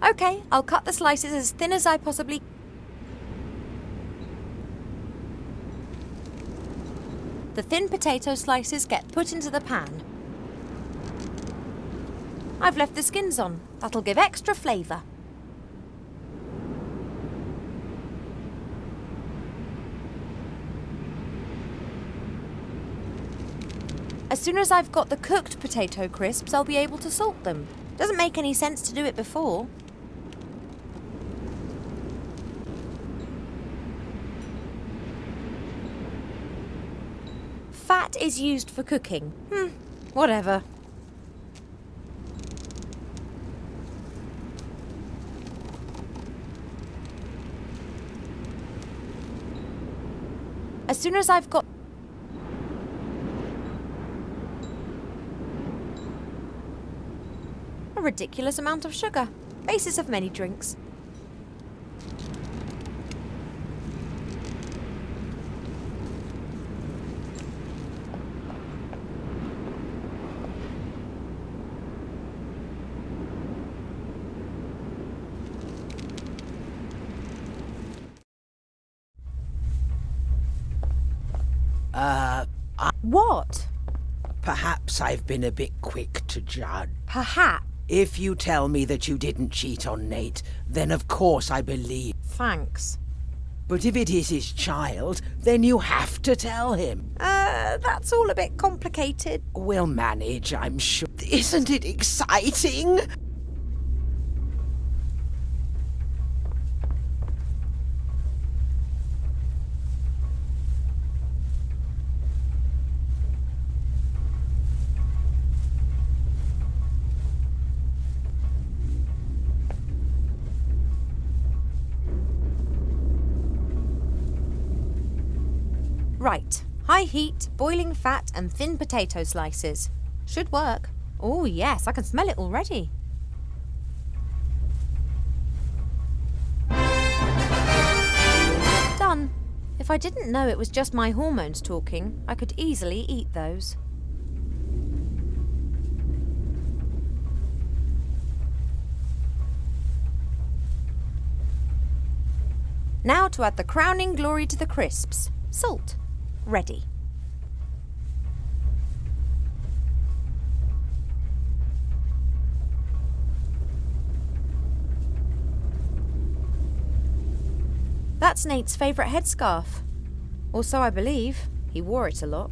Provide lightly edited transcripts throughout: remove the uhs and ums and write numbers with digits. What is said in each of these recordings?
Okay, I'll cut the slices as thin as I possibly... The thin potato slices get put into the pan. I've left the skins on. That'll give extra flavour. As soon as I've got the cooked potato crisps, I'll be able to salt them. Doesn't make any sense to do it before. Fat is used for cooking. Whatever. As soon as I've got... A ridiculous amount of sugar. Basis of many drinks. What? Perhaps I've been a bit quick to judge. Perhaps. If you tell me that you didn't cheat on Nate, then of course I believe. Thanks. But if it is his child, then you have to tell him. That's all a bit complicated. We'll manage, I'm sure. Isn't it exciting? Right. High heat, boiling fat and thin potato slices. Should work. Oh yes, I can smell it already. Done. If I didn't know it was just my hormones talking, I could easily eat those. Now to add the crowning glory to the crisps. Salt. Ready. That's Nate's favourite headscarf. Or so I believe. He wore it a lot.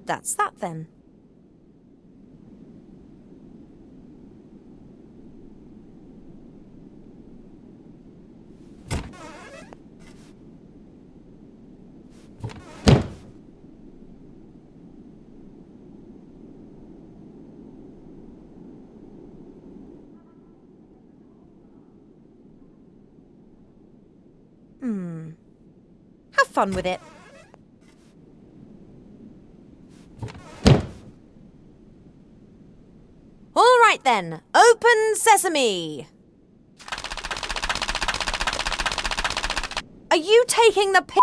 That's that then. Have fun with it. All right then, open sesame! Are you taking the piss?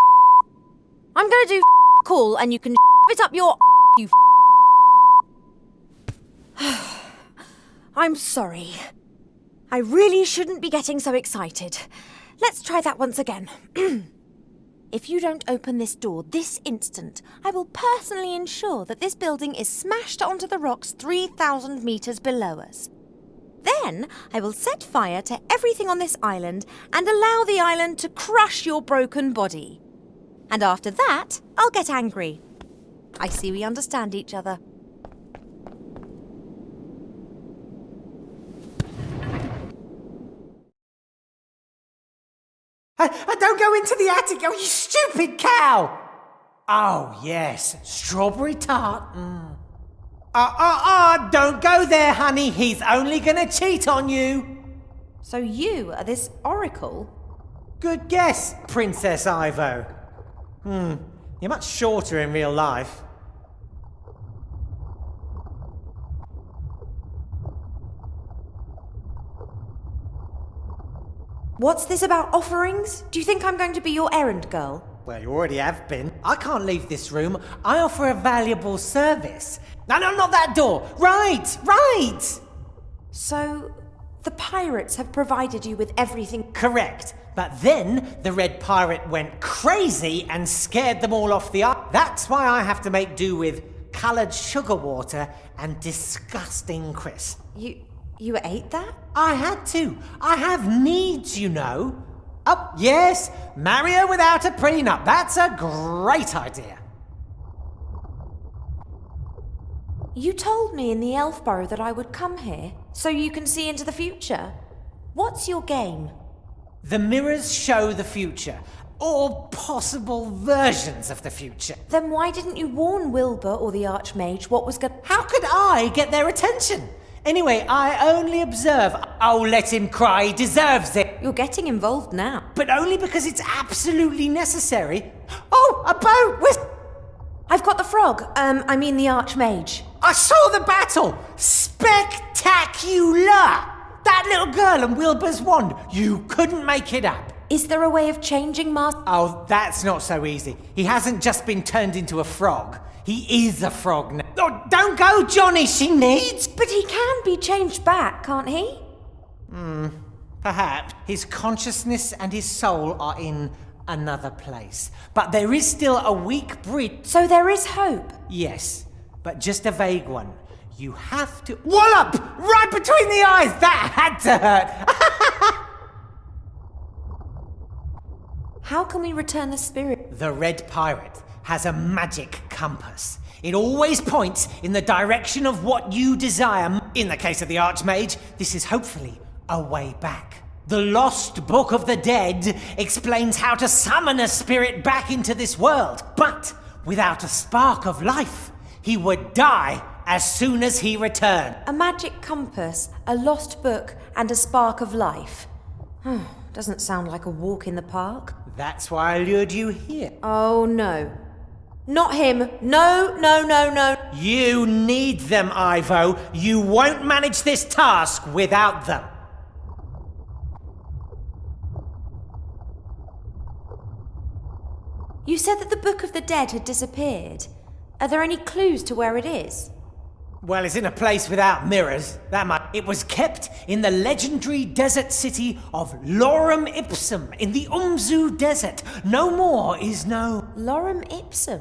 I'm gonna do call and you can it up your you I'm sorry. I really shouldn't be getting so excited. Let's try that once again. If you don't open this door this instant, I will personally ensure that this building is smashed onto the rocks 3,000 metres below us. Then I will set fire to everything on this island and allow the island to crush your broken body. And after that, I'll get angry. I see we understand each other. Don't go into the attic, oh, you stupid cow! Oh, yes, strawberry tart. Don't go there, honey. He's only gonna cheat on you. So you are this oracle? Good guess, Princess Ivo. You're much shorter in real life. What's this about offerings? Do you think I'm going to be your errand girl? Well, you already have been. I can't leave this room. I offer a valuable service. No, not that door. Right. So, the pirates have provided you with everything? Correct. But then the red pirate went crazy and scared them all off the island. That's why I have to make do with coloured sugar water and disgusting crisps. You ate that? I had to. I have needs, you know. Oh, yes, marry her without a prenup. That's a great idea. You told me in the elf burrow that I would come here, so you can see into the future. What's your game? The mirrors show the future, or possible versions of the future. Then why didn't you warn Wilbur or the Archmage what was going... How could I get their attention? Anyway, I only observe. Oh, let him cry, he deserves it. You're getting involved now. But only because it's absolutely necessary. Oh, a boat! I've got the frog. I mean the Archmage. I saw the battle! Spectacular! That little girl and Wilbur's wand. You couldn't make it up. Is there a way of changing Master... Oh, that's not so easy. He hasn't just been turned into a frog. He is a frog now. Oh, don't go, Johnny, she needs... But he can be changed back, can't he? Perhaps. His consciousness and his soul are in another place. But there is still a weak bridge. So there is hope? Yes, but just a vague one. You have to... Wallop! Right between the eyes! That had to hurt! How can we return the spirit? The red pirate has a magic compass. It always points in the direction of what you desire. In the case of the Archmage, this is hopefully a way back. The Lost Book of the Dead explains how to summon a spirit back into this world. But without a spark of life, he would die as soon as he returned. A magic compass, a lost book, and a spark of life. Doesn't sound like a walk in the park. That's why I lured you here. Oh, no. Not him. No. You need them, Ivo. You won't manage this task without them. You said that the Book of the Dead had disappeared. Are there any clues to where it is? Well, it's in a place without mirrors, that much. It was kept in the legendary desert city of Lorem Ipsum in the Umzu Desert. No more is known. Lorem Ipsum?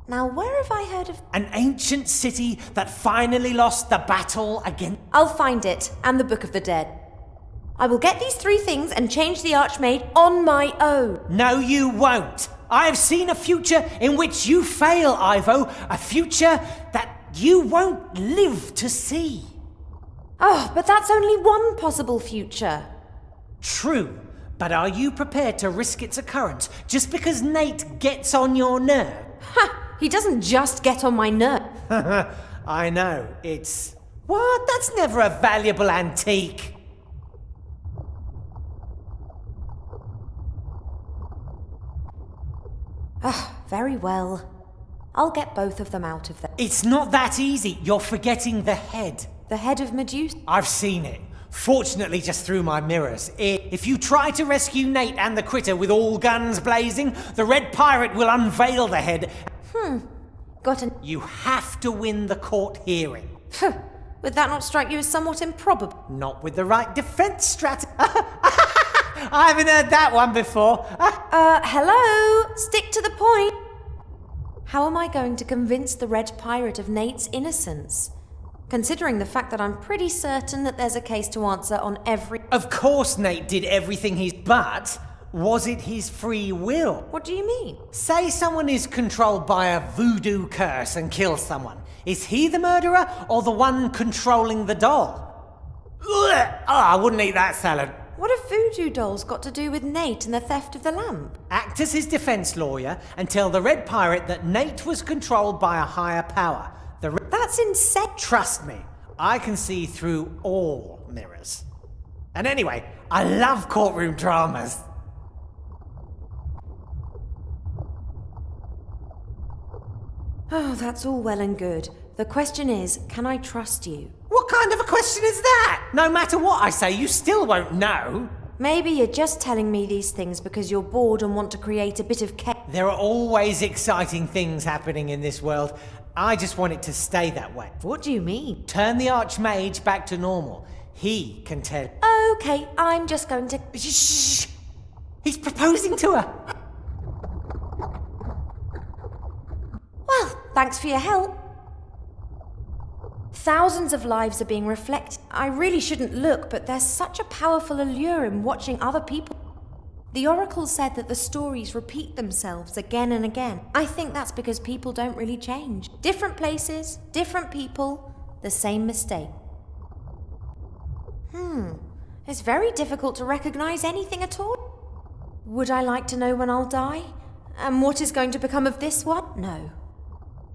Now, where have I heard of... An ancient city that finally lost the battle against... I'll find it, and the Book of the Dead. I will get these 3 things and change the Archmage on my own. No, you won't. I have seen a future in which you fail, Ivo. A future that you won't live to see. Oh, but that's only one possible future. True, but are you prepared to risk its occurrence just because Nate gets on your nerve? Ha! He doesn't just get on my nerve. I know, it's... What? That's never a valuable antique. Very well. I'll get both of them out of there. It's not that easy. You're forgetting the head. The head of Medusa? I've seen it. Fortunately, just through my mirrors. If you try to rescue Nate and the critter with all guns blazing, the red pirate will unveil the head. Got an... You have to win the court hearing. Would that not strike you as somewhat improbable? Not with the right defense strategy. I haven't heard that one before. Hello? Stick to the point. How am I going to convince the red pirate of Nate's innocence? considering the fact that I'm pretty certain that there's a case to answer on every... Of course Nate did everything but was it his free will? What do you mean? Say someone is controlled by a voodoo curse and kills someone. Is he the murderer or the one controlling the doll? Ugh! Oh, I wouldn't eat that salad. What have voodoo dolls got to do with Nate and the theft of the lamp? Act as his defense lawyer and tell the Red Pirate that Nate was controlled by a higher power. That's insane. Trust me, I can see through all mirrors. And anyway, I love courtroom dramas. Oh, that's all well and good. The question is, can I trust you? What kind of a question is that? No matter what I say, you still won't know. Maybe you're just telling me these things because you're bored and want to create a bit of chaos. There are always exciting things happening in this world. I just want it to stay that way. What do you mean? Turn the Archmage back to normal. He can tell... Okay, I'm just going to... Shh! He's proposing to her. Well, thanks for your help. Thousands of lives are being reflected. I really shouldn't look, but there's such a powerful allure in watching other people. The Oracle said that the stories repeat themselves again and again. I think that's because people don't really change. Different places, different people, the same mistake. It's very difficult to recognize anything at all. Would I like to know when I'll die? And what is going to become of this one? No.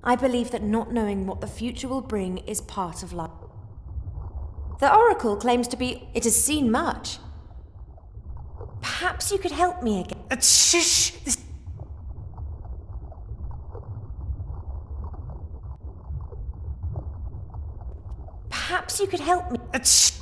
I believe that not knowing what the future will bring is part of life. The Oracle claims to be... It has seen much. Perhaps you could help me again. Shh! Perhaps you could help me. Shh!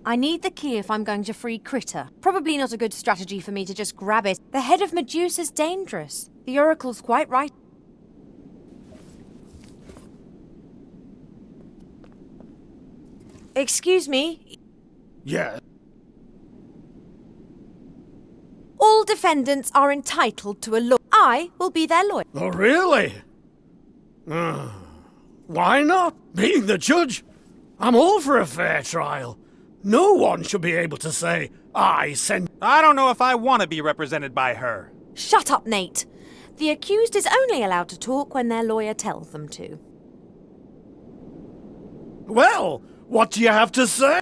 I need the key if I'm going to free Critter. Probably not a good strategy for me to just grab it. The head of Medusa's dangerous. The Oracle's quite right. Excuse me. Yeah. All defendants are entitled to a lawyer. I will be their lawyer. Oh, really? Why not? Being the judge, I'm all for a fair trial. No one should be able to say, I don't know if I want to be represented by her. Shut up, Nate. The accused is only allowed to talk when their lawyer tells them to. Well, what do you have to say?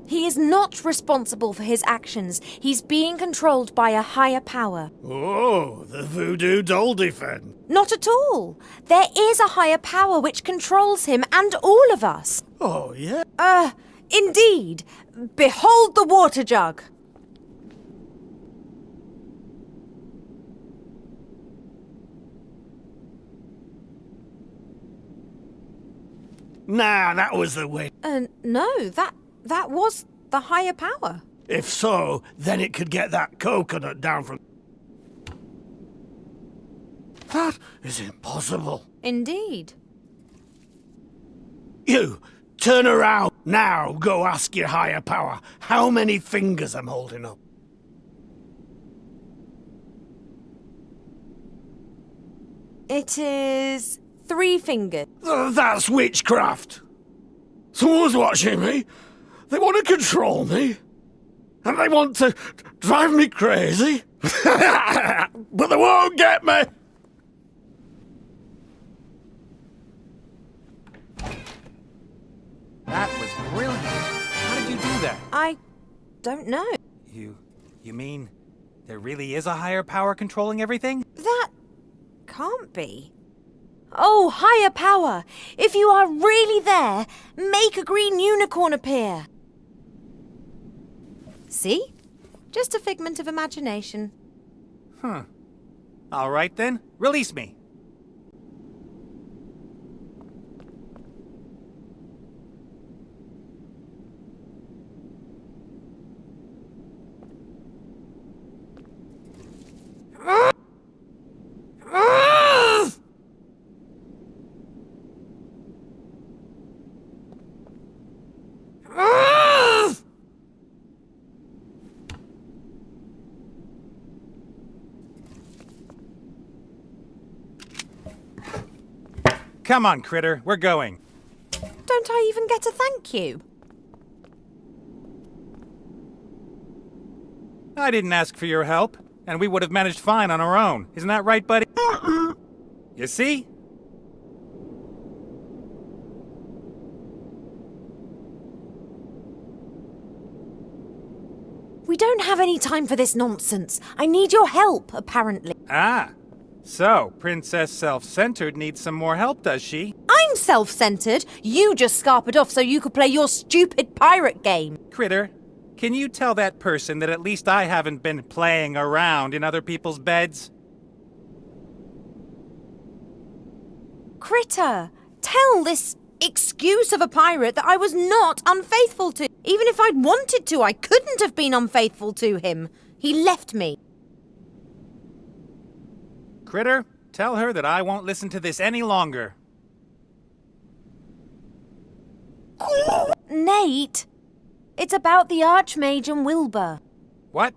He is not responsible for his actions. He's being controlled by a higher power. Oh, the voodoo doll defend. Not at all. There is a higher power which controls him and all of us. Oh, yeah? Indeed. Behold the water jug. Nah, that was the way. No, that was the higher power. If so, then it could get that coconut down from... That is impossible. Indeed. You, turn around. Now go ask your higher power how many fingers I'm holding up. It is 3 fingers. That's witchcraft. Someone's watching me. They want to control me. And they want to drive me crazy. But they won't get me. That was brilliant. How did you do that? I don't know. You mean there really is a higher power controlling everything? That can't be. Oh, higher power! If you are really there, make a green unicorn appear. See? Just a figment of imagination. All right then, release me. Come on, Critter, we're going. Don't I even get a thank you? I didn't ask for your help, and we would have managed fine on our own. Isn't that right, buddy? You see? We don't have any time for this nonsense. I need your help, apparently. Ah, so Princess Self-Centered needs some more help, does she? I'm self-centered. You just scarpered off so you could play your stupid pirate game. Critter, can you tell that person that at least I haven't been playing around in other people's beds? Critter, tell this excuse of a pirate that I was not unfaithful to. Even if I'd wanted to, I couldn't have been unfaithful to him. He left me. Critter, tell her that I won't listen to this any longer. Nate, it's about the Archmage and Wilbur. What?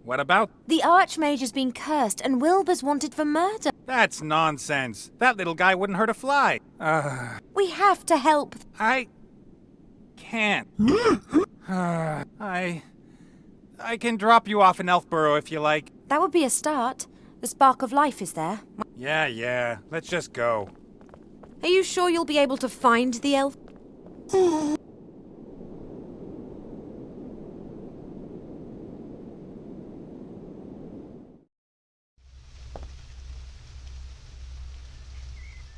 What about? The Archmage has been cursed and Wilbur's wanted for murder. That's nonsense. That little guy wouldn't hurt a fly. We have to help. I can't. I can drop you off in Elfborough if you like. That would be a start. The spark of life is there. Yeah. Let's just go. Are you sure you'll be able to find the elf?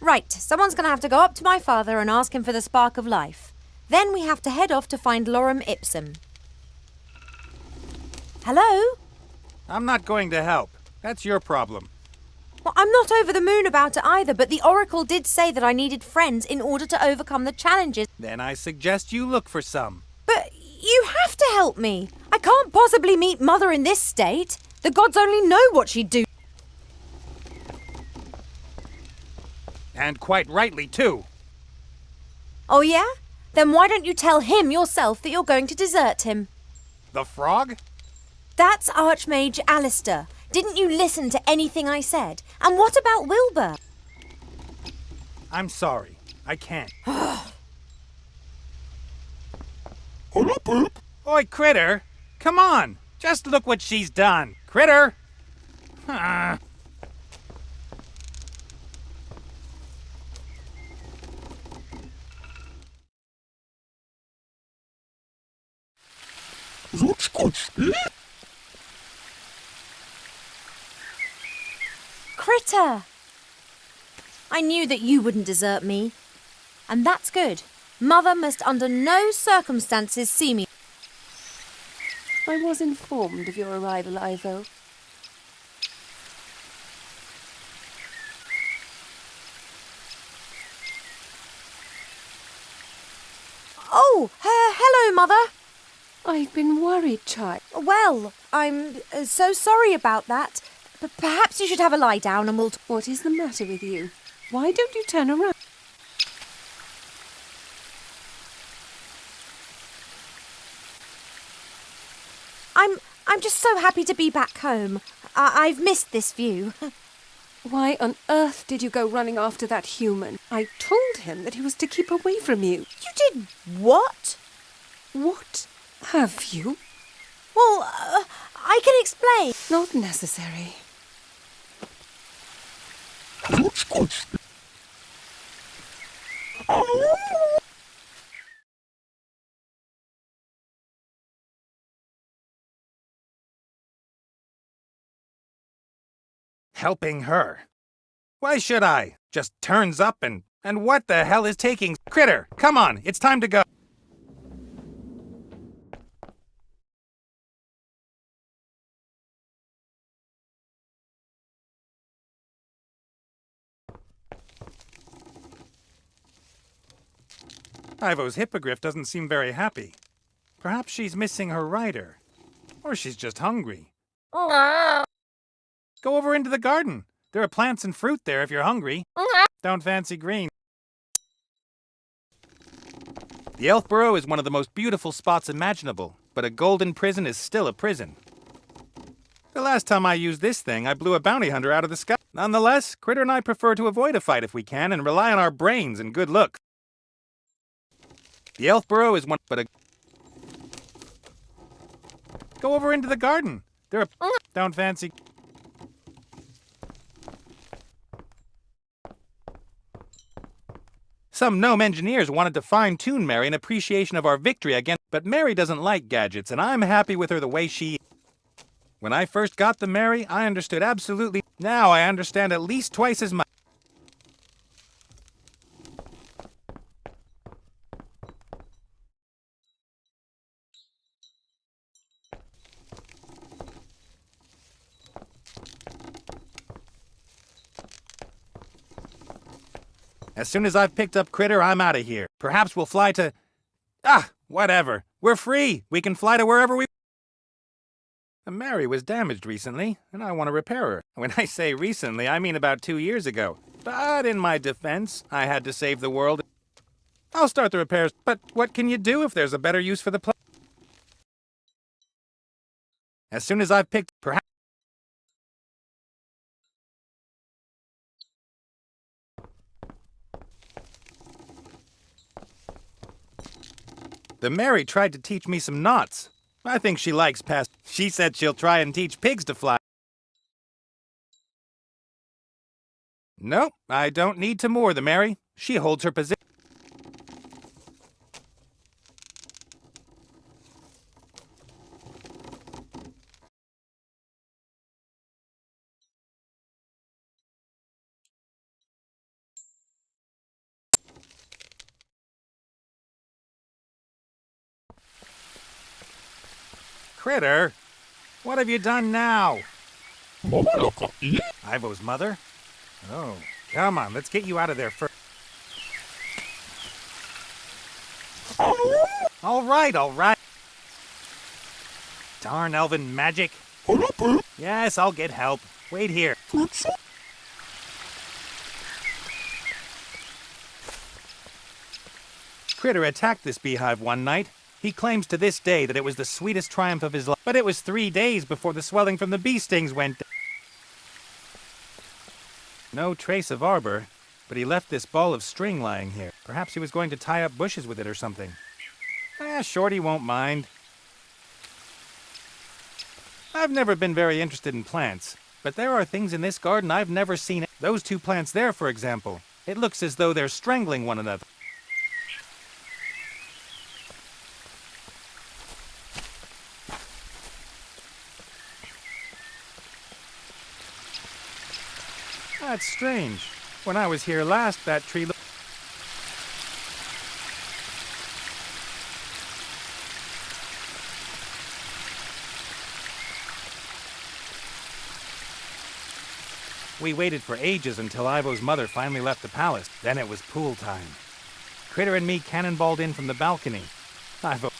Right, someone's going to have to go up to my father and ask him for the spark of life. Then we have to head off to find Lorem Ipsum. Hello? I'm not going to help. That's your problem. Well, I'm not over the moon about it either, but the Oracle did say that I needed friends in order to overcome the challenges. Then I suggest you look for some. But you have to help me. I can't possibly meet Mother in this state. The gods only know what she'd do. And quite rightly, too. Oh, yeah? Then why don't you tell him yourself that you're going to desert him? The frog? That's Archmage Alistair. Didn't you listen to anything I said? And what about Wilbur? I'm sorry. I can't. Oi, Critter! Come on! Just look what she's done. Critter! Critter! I knew that you wouldn't desert me. And that's good. Mother must under no circumstances see me. I was informed of your arrival, Ivo. Oh, hello, Mother. I've been worried, child. Well, I'm so sorry about that. Perhaps you should have a lie down and we'll... What is the matter with you? Why don't you turn around? I'm just so happy to be back home. I've missed this view. Why on earth did you go running after that human? I told him that he was to keep away from you. You did what? What have you? Well, I can explain. Not necessary. Helping her. Why should I? Just turns up and what the hell is taking... Critter, come on, it's time to go. Ivo's hippogriff doesn't seem very happy. Perhaps she's missing her rider. Or she's just hungry. Go over into the garden. There are plants and fruit there if you're hungry. Don't fancy green. The Elfborough is one of the most beautiful spots imaginable, but a golden prison is still a prison. The last time I used this thing, I blew a bounty hunter out of the sky. Nonetheless, Critter and I prefer to avoid a fight if we can and rely on our brains and good looks. The elf burrow is one, but a... Go over into the garden. There are... Don't fancy... Some gnome engineers wanted to fine-tune Mary in appreciation of our victory against... But Mary doesn't like gadgets, and I'm happy with her the way she... When I first got the Mary, I understood absolutely... Now I understand at least twice as much. As soon as I've picked up Critter, I'm out of here. Perhaps we'll fly to... whatever. We're free. We can fly to wherever we... The Mary was damaged recently, and I want to repair her. When I say recently, I mean about 2 years ago. But in my defense, I had to save the world. I'll start the repairs, but what can you do if there's a better use for the plane? As soon as I've picked... Perhaps... The Mary tried to teach me some knots. I think she likes past. She said she'll try and teach pigs to fly. Nope, I don't need to moor the Mary. She holds her position. Critter, what have you done now? Ivo's mother? Oh, come on, let's get you out of there first. All right. Darn elven magic. Yes, I'll get help. Wait here. Critter attacked this beehive one night. He claims to this day that it was the sweetest triumph of his life. But it was 3 days before the swelling from the bee stings went down. No trace of arbor, but he left this ball of string lying here. Perhaps he was going to tie up bushes with it or something. Shorty won't mind. I've never been very interested in plants, but there are things in this garden I've never seen. Those 2 plants there, for example. It looks as though they're strangling one another. That's strange. When I was here last, that tree looked... We waited for ages until Ivo's mother finally left the palace. Then it was pool time. Critter and me cannonballed in from the balcony. Ivo...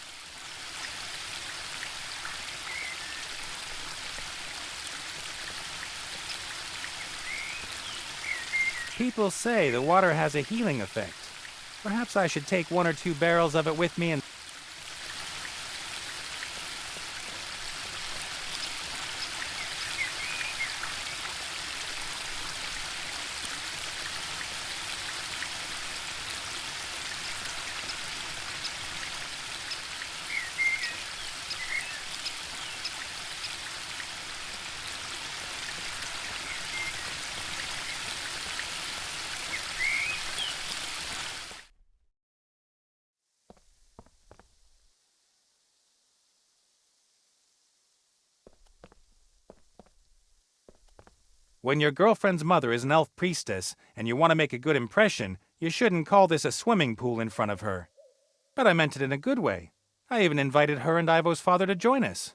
People say the water has a healing effect. Perhaps I should take 1 or 2 barrels of it with me and... When your girlfriend's mother is an elf priestess, and you want to make a good impression, you shouldn't call this a swimming pool in front of her. But I meant it in a good way. I even invited her and Ivo's father to join us.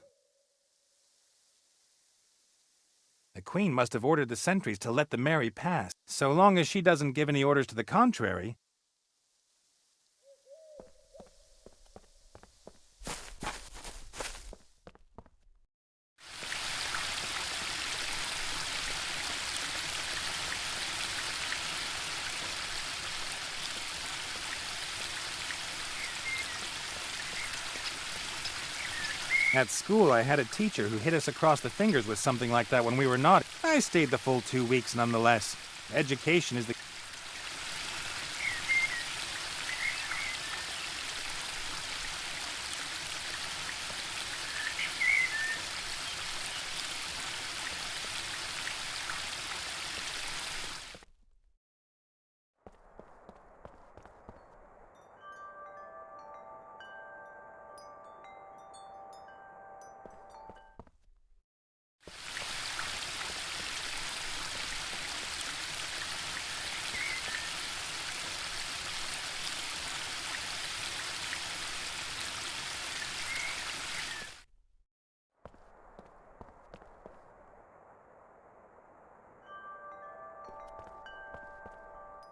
The queen must have ordered the sentries to let the Mary pass. So long as she doesn't give any orders to the contrary... At school, I had a teacher who hit us across the fingers with something like that when we were naughty. I stayed the full 2 weeks nonetheless. Education is the...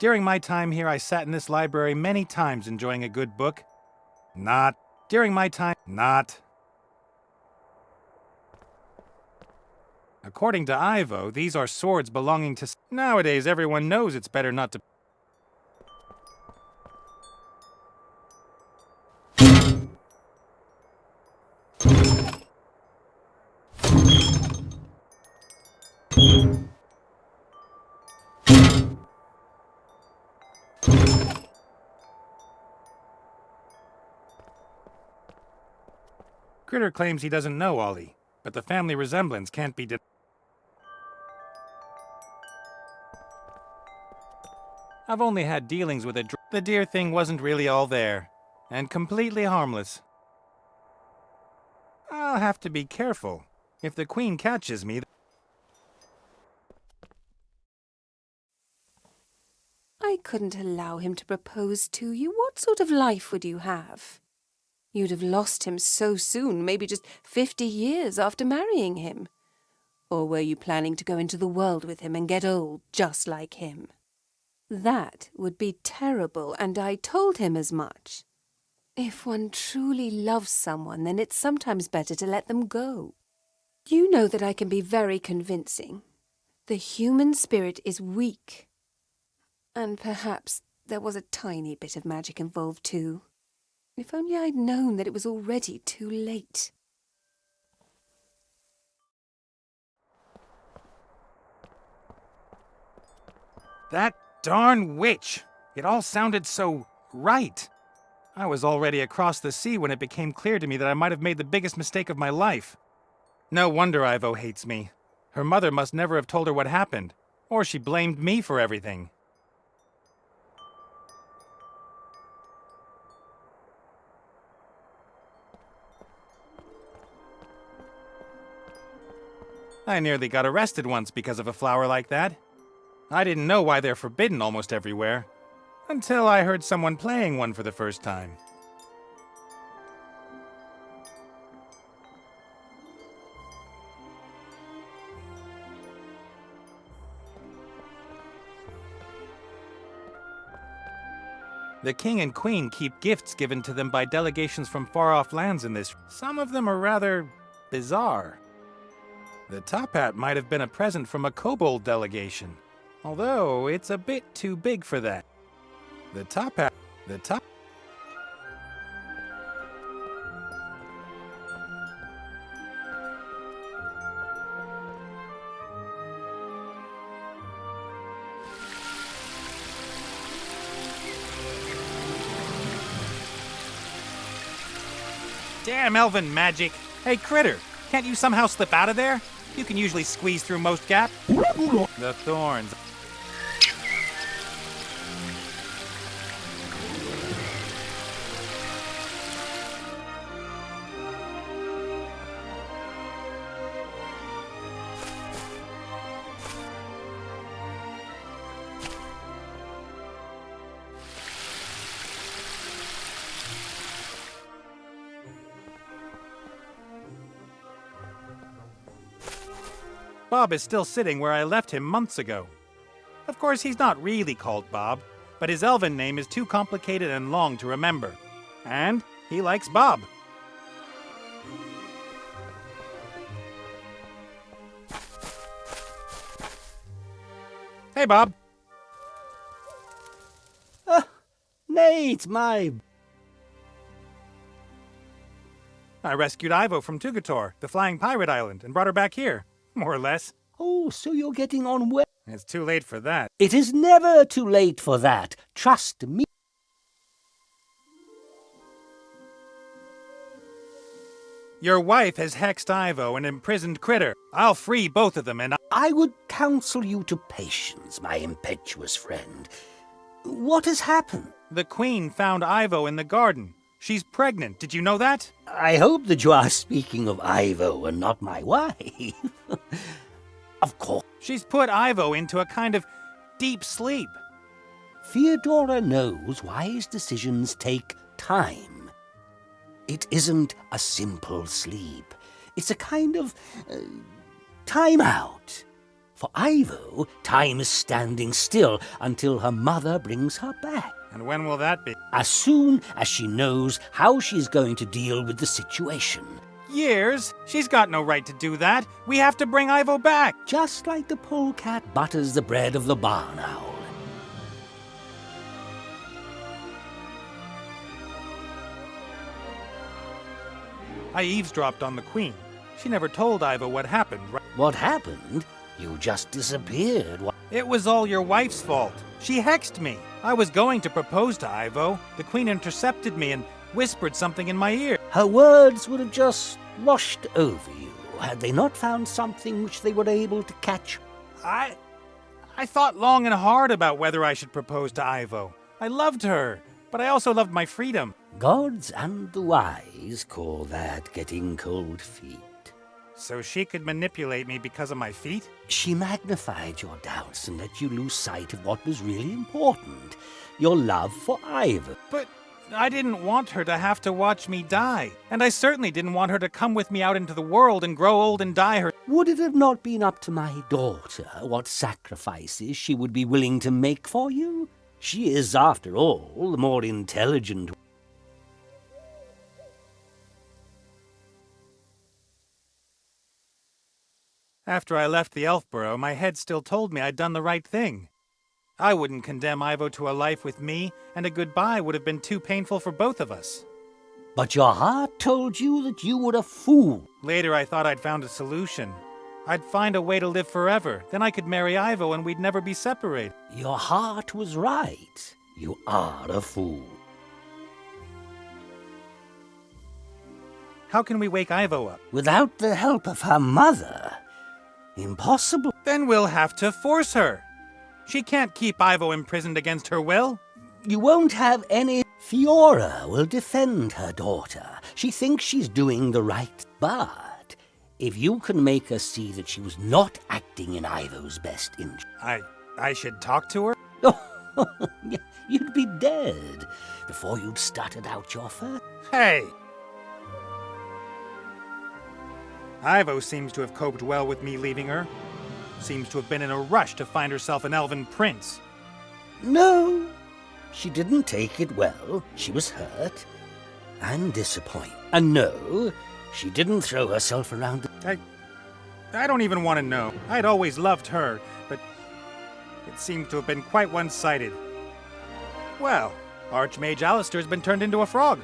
During my time here, I sat in this library many times enjoying a good book. Not. During my time, not. According to Ivo, these are swords belonging to... Nowadays, everyone knows it's better not to... Critter claims he doesn't know Ollie, but the family resemblance can't be I've only had dealings with the dear thing wasn't really all there, and completely harmless. I'll have to be careful. If the Queen catches me... I couldn't allow him to propose to you. What sort of life would you have? You'd have lost him so soon, maybe just 50 years after marrying him. Or were you planning to go into the world with him and get old just like him? That would be terrible, and I told him as much. If one truly loves someone, then it's sometimes better to let them go. You know that I can be very convincing. The human spirit is weak. And perhaps there was a tiny bit of magic involved too. If only I'd known that it was already too late. That darn witch! It all sounded so right. I was already across the sea when it became clear to me that I might have made the biggest mistake of my life. No wonder Ivo hates me. Her mother must never have told her what happened, or she blamed me for everything. I nearly got arrested once because of a flower like that. I didn't know why they're forbidden almost everywhere, until I heard someone playing one for the first time. The king and queen keep gifts given to them by delegations from far-off lands in this. Some of them are rather bizarre. The top hat might have been a present from a kobold delegation, although it's a bit too big for that. The top hat... Damn elven magic! Hey, Critter, can't you somehow slip out of there? You can usually squeeze through most gaps. The thorns. Bob is still sitting where I left him months ago. Of course, he's not really called Bob, but his elven name is too complicated and long to remember. And he likes Bob. Hey, Bob. Nate, my... I rescued Ivo from Tugator, the flying pirate island, and brought her back here. More or less. Oh, so you're getting on well. It's too late for that. It is never too late for that. Trust me. Your wife has hexed Ivo and imprisoned Critter. I'll free both of them and I would counsel you to patience, my impetuous friend. What has happened? The Queen found Ivo in the garden. She's pregnant. Did you know that? I hope that you are speaking of Ivo and not my wife. Of course. She's put Ivo into a kind of deep sleep. Theodora knows wise decisions take time. It isn't a simple sleep. It's a kind of time out. For Ivo, time is standing still until her mother brings her back. And when will that be? As soon as she knows how she's going to deal with the situation. Years? She's got no right to do that. We have to bring Ivo back. Just like the polecat butters the bread of the barn owl. I eavesdropped on the Queen. She never told Ivo what happened, right? What happened? You just disappeared. It was all your wife's fault. She hexed me. I was going to propose to Ivo. The Queen intercepted me and whispered something in my ear. Her words would have just washed over you had they not found something which they were able to catch. I thought long and hard about whether I should propose to Ivo. I loved her, but I also loved my freedom. Gods and the wise call that getting cold feet. So she could manipulate me because of my feet? She magnified your doubts and let you lose sight of what was really important, your love for Ivo. But I didn't want her to have to watch me die. And I certainly didn't want her to come with me out into the world and grow old and die her. Would it have not been up to my daughter what sacrifices she would be willing to make for you? She is, after all, the more intelligent. After I left the Elfborough, my head still told me I'd done the right thing. I wouldn't condemn Ivo to a life with me, and a goodbye would have been too painful for both of us. But your heart told you that you were a fool. Later, I thought I'd found a solution. I'd find a way to live forever. Then I could marry Ivo and we'd never be separated. Your heart was right. You are a fool. How can we wake Ivo up? Without the help of her mother. Impossible. Then we'll have to force her. She can't keep Ivo imprisoned against her will. You won't have any. Fiora will defend her daughter. She thinks she's doing the right. But if you can make her see that she was not acting in Ivo's best interest. I should talk to her? Oh, you'd be dead before you'd stuttered out your first. Hey! Ivo seems to have coped well with me leaving her. Seems to have been in a rush to find herself an elven prince. No, she didn't take it well. She was hurt and disappointed. And no, she didn't throw herself around. I don't even want to know. I'd always loved her, but it seems to have been quite one-sided. Well, Archmage Alistair's been turned into a frog.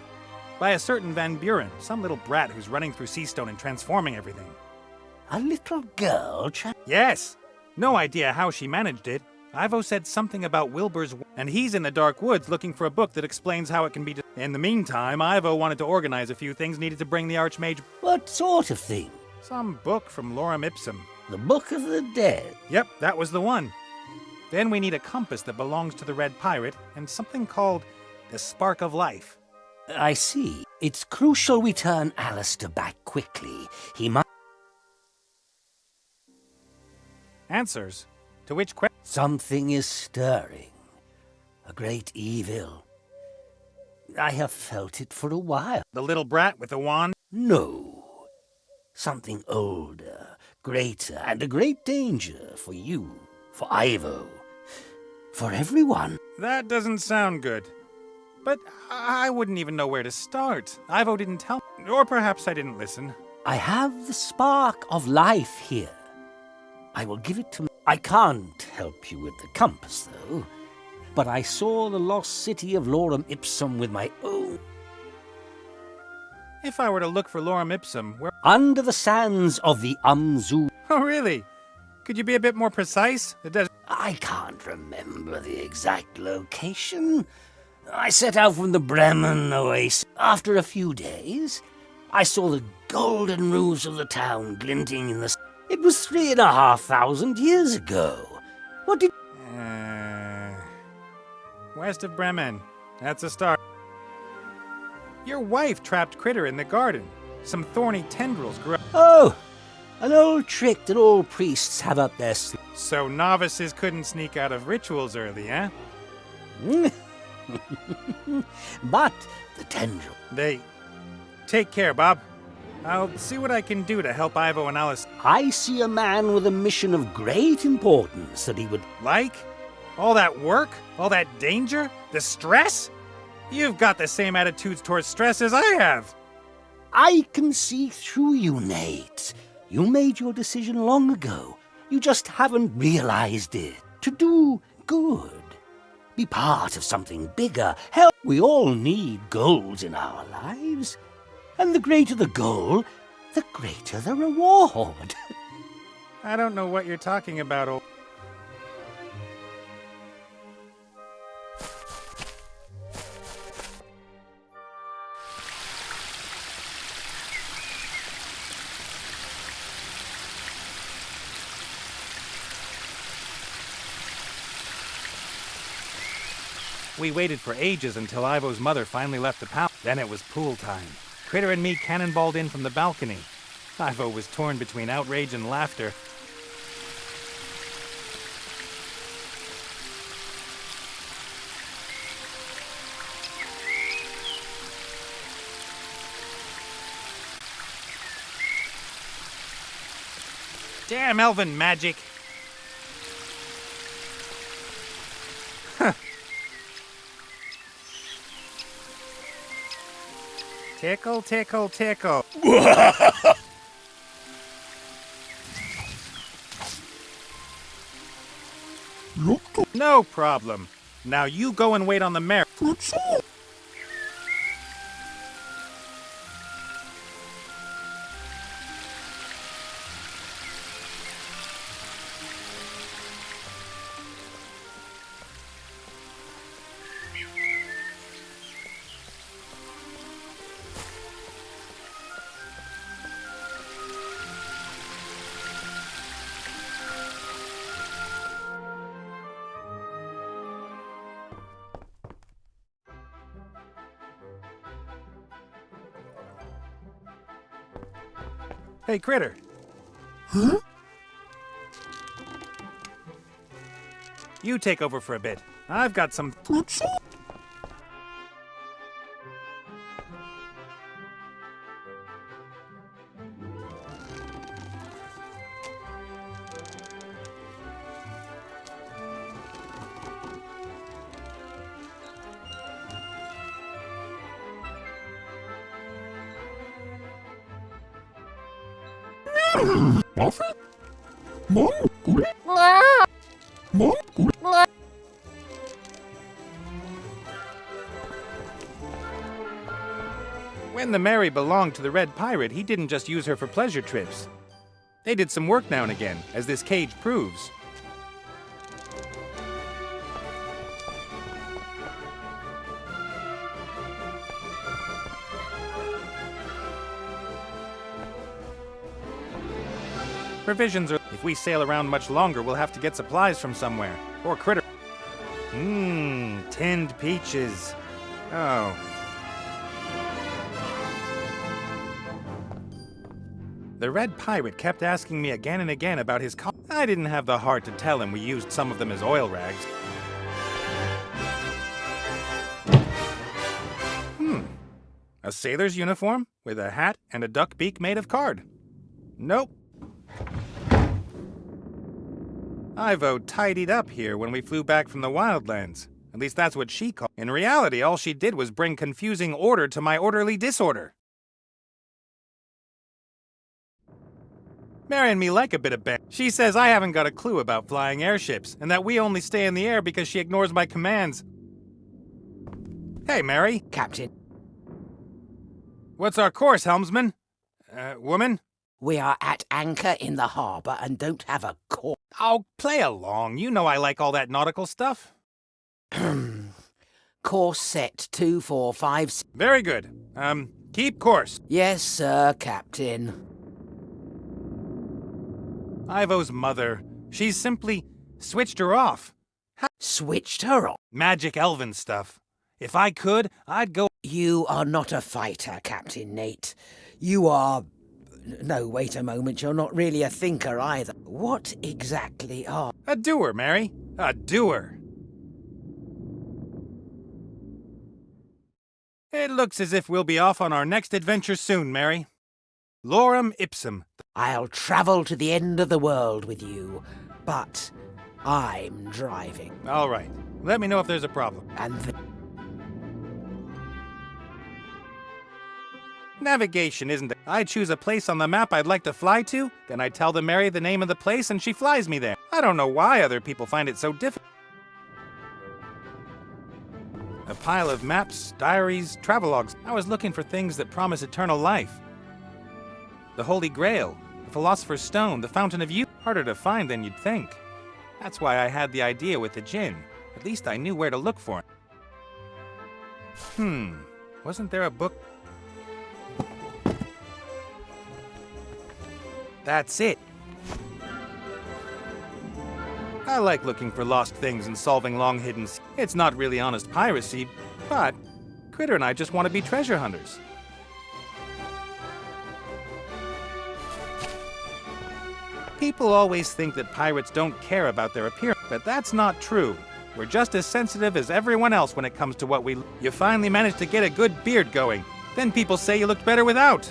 By a certain Van Buren, some little brat who's running through Seastone and transforming everything. A little girl Yes! No idea how she managed it. Ivo said something about Wilbur's, and he's in the dark woods looking for a book that explains how it can be. In the meantime, Ivo wanted to organize a few things needed to bring the Archmage. What sort of thing? Some book from Lorem Ipsum. The Book of the Dead. Yep, that was the one. Then we need a compass that belongs to the Red Pirate, and something called the Spark of Life. I see. It's crucial we turn Alistair back quickly. He must. Answers? To which question? Something is stirring. A great evil. I have felt it for a while. The little brat with the wand? No. Something older, greater, and a great danger for you, for Ivo, for everyone. That doesn't sound good. But I wouldn't even know where to start. Ivo didn't tell me. Or perhaps I didn't listen. I have the spark of life here. I will give it to. I can't help you with the compass, though. But I saw the lost city of Lorem Ipsum with my own. If I were to look for Lorem Ipsum, where... Under the sands of the Umzu. Oh, really? Could you be a bit more precise? It does... I can't remember the exact location. I set out from the Bremen oasis. After a few days, I saw the golden roofs of the town glinting in the... It was 3,500 years ago. What did... West of Bremen. That's a start. Your wife trapped Critter in the garden. Some thorny tendrils grew up. Oh, an old trick that all priests have up their sleeve. So novices couldn't sneak out of rituals early, eh? But the tendril... They... Take care, Bob. I'll see what I can do to help Ivo and Alice. I see a man with a mission of great importance that he would... Like? All that work? All that danger? The stress? You've got the same attitudes towards stress as I have. I can see through you, Nate. You made your decision long ago. You just haven't realized it. To do good. Be part of something bigger. Hell, we all need goals in our lives. And the greater the goal, the greater the reward. I don't know what you're talking about, old... We waited for ages until Ivo's mother finally left the palace. Then it was pool time. Critter and me cannonballed in from the balcony. Ivo was torn between outrage and laughter. Damn elven magic! Tickle, tickle, tickle. No problem. Now you go and wait on the mare. Hey, Critter. Huh? You take over for a bit. I've got some... When the Mary belonged to the Red Pirate, he didn't just use her for pleasure trips. They did some work now and again, as this cage proves. Provisions are... If we sail around much longer, we'll have to get supplies from somewhere. Or Critter... tinned peaches. Oh. The Red Pirate kept asking me again and again about his I didn't have the heart to tell him we used some of them as oil rags. A sailor's uniform with a hat and a duck beak made of card. Nope. Ivo tidied up here when we flew back from the Wildlands. At least that's what she called. In reality, all she did was bring confusing order to my orderly disorder. Mary and me like a bit of bang. She says I haven't got a clue about flying airships, and that we only stay in the air because she ignores my commands. Hey, Mary. Captain. What's our course, helmsman? Woman? We are at anchor in the harbour and don't have a course. Oh, play along. You know I like all that nautical stuff. Course set 245. Very good. Keep course. Yes, sir, Captain. Ivo's mother. She's simply switched her off. Switched her off. Magic elven stuff. If I could, I'd go. You are not a fighter, Captain Nate. You are... No, wait a moment, you're not really a thinker either. What exactly are... A doer, Mary. A doer. It looks as if we'll be off on our next adventure soon, Mary. Lorem ipsum. I'll travel to the end of the world with you, but I'm driving. All right. Let me know if there's a problem. And Navigation isn't it? I choose a place on the map I'd like to fly to, then I tell the Mary the name of the place and she flies me there. I don't know why other people find it so difficult. A pile of maps, diaries, travelogues. I was looking for things that promise eternal life. The Holy Grail, the Philosopher's Stone, the Fountain of Youth. Harder to find than you'd think. That's why I had the idea with the djinn. At least I knew where to look for it. Wasn't there a book? That's it. I like looking for lost things and solving long-hidden... It's not really honest piracy, but Critter and I just want to be treasure hunters. People always think that pirates don't care about their appearance, but that's not true. We're just as sensitive as everyone else when it comes to what we... You finally managed to get a good beard going. Then people say you looked better without.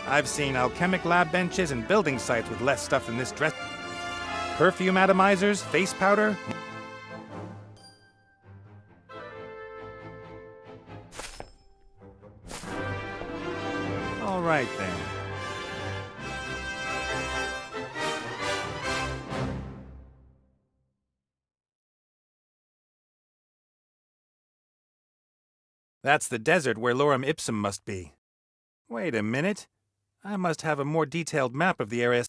I've seen alchemic lab benches and building sites with less stuff than this dress. Perfume atomizers, face powder. All right then. That's the desert where Lorem Ipsum must be. Wait a minute. I must have a more detailed map of the area.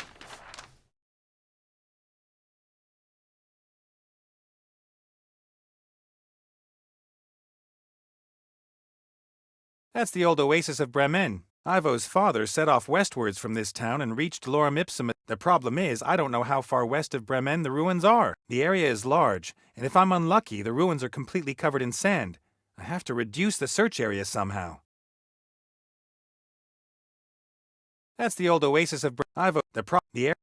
That's the old oasis of Bremen. Ivo's father set off westwards from this town and reached Lorem Ipsum. The problem is, I don't know how far west of Bremen the ruins are. The area is large, and if I'm unlucky, the ruins are completely covered in sand. I have to reduce the search area somehow. That's the old oasis of Ivo. The air.